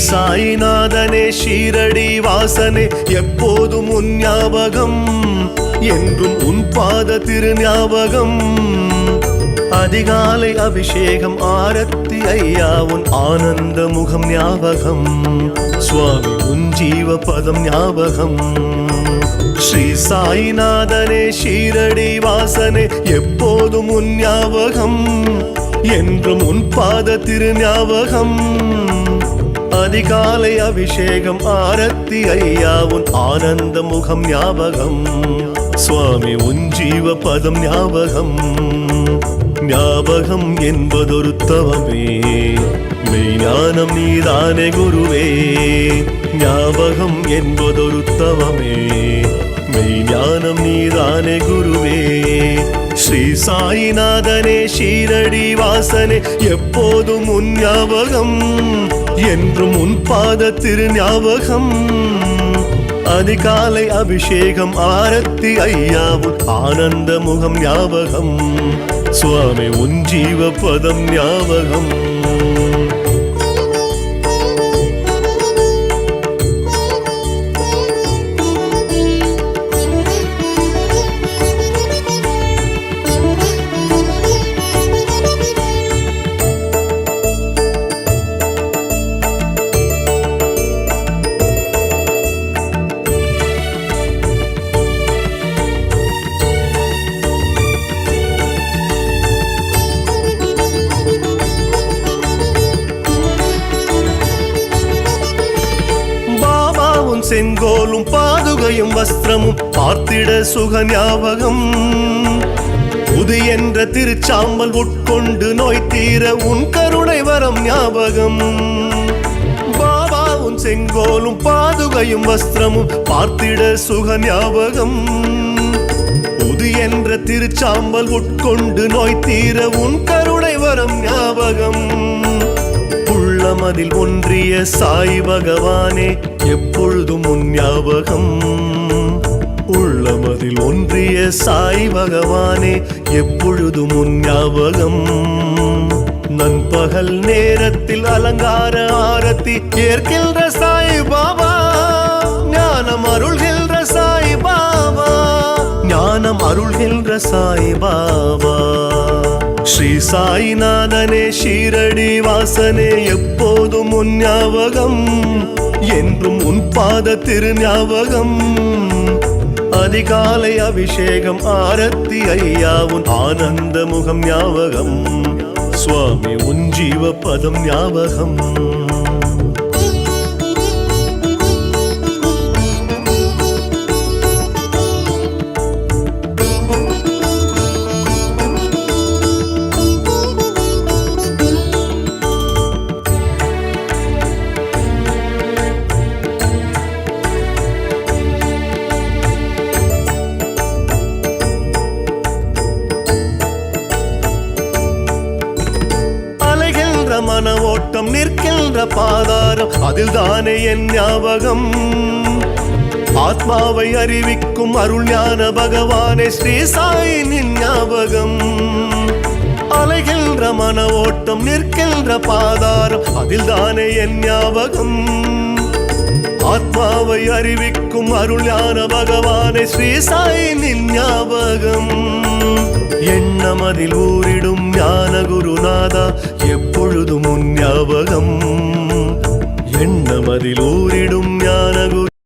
சாயிநாதனே ஷீரடி வாசனே எப்போதும் உன் ஞாபகம், என்றும் உன் பாத திரு ஞாபகம். அதிகாலை அபிஷேகம் ஆரத்தி ஐயா உன் ஆனந்த முகம் ஞாபகம், சுவாமி உன் ஜீவ பதம் ஞாபகம். ஸ்ரீ சாயிநாதனே ஷீரடி வாசனே எப்போதும் உன் ஞாபகம், என்றும் உன் பாத திரு ஞாபகம். அதிகாலை அபிஷேகம் ஆரத்தி ஐயா உன் ஆனந்த முகம் ஞாபகம், சுவாமி உன் ஜீவ பதம் ஞாபகம். ஞாபகம் என்பதொரு தவமே, மெய்ஞானம் நீதானே குருவே. ஞாபகம் என்பதொரு தவமே, மெய்ஞானம் நீதானே குருவே. ஸ்ரீ சாயிநாதனே ஷீரடி வாசனே எப்போதும் உன் ஞாபகம், என்றும் உன் பாத திரு ஞாபகம். அதிகாலை அபிஷேகம் ஆரத்தி ஐயா உன் ஆனந்த முகம் ஞாபகம், சுவாமி உன் ஜீவ பதம் ஞாபகம். செங்கோலும் பாதுகையும் வஸ்திரமும் பார்த்திட சுக ஞாபகம், புது என்ற திருச்சாம்பல் உட்கொண்டு நோய் தீர உன் கருணை வரம் ஞாபகம். பாபா உன் செங்கோலும் பாதுகையும் வஸ்திரமும் பார்த்திட சுக ஞாபகம், புது என்ற திருச்சாம்பல் உட்கொண்டு நோய் தீர உன் கருணை வரம் ஞாபகம். உள்ளமதில் ஒன்றிய சாய் பகவானே எப்பொழுதும் உன் ஞாபகம், உள்ளமதில் ஒன்றிய சாய் பகவானே எப்பொழுதும் உன் ஞாபகம். நண்பகல் நேரத்தில் அலங்கார ஆரத்தி ஏற்கின்ற சாய் பாபா, ஞானம் அருள்கின்ற சாய் பாபா, ஞானம் அருள்கின்ற சாய் பாபா. ஸ்ரீ சாயிநாதனே ஷீரடி வாசனே எப்போதும் உன் ஞாபகம், என்றும் உன் பாத திரு ஞாபகம். அதிகாலை அபிஷேகம் ஆரத்தி ஐயா உன் ஆனந்த முகம் ஞாபகம், சுவாமி உன் ஜீவ பதம் ஞாபகம். மன ஓட்டம் நிற்கின்ற பாதாரம் அதில் தானே என் ஞாபகம், ஆத்மாவை அறிவிக்கும் அருள் ஞான பகவானே ஸ்ரீ சாயின் ஞாபகம். அலைகின்ற மன ஓட்டம் நிற்கின்ற பாதாரம் அதில் தானே என் ஞாபகம், ஆத்மாவை அறிவிக்கும் அருள் ஞான பகவானே ஸ்ரீ சாயின் ஞாபகம். எண்ணமதில் ஊரிடும் ஞான குருநாதா எப்பொழுதும் உன் ஞாபகம், எண்ணமதில் ஊரிடும் ஞான குரு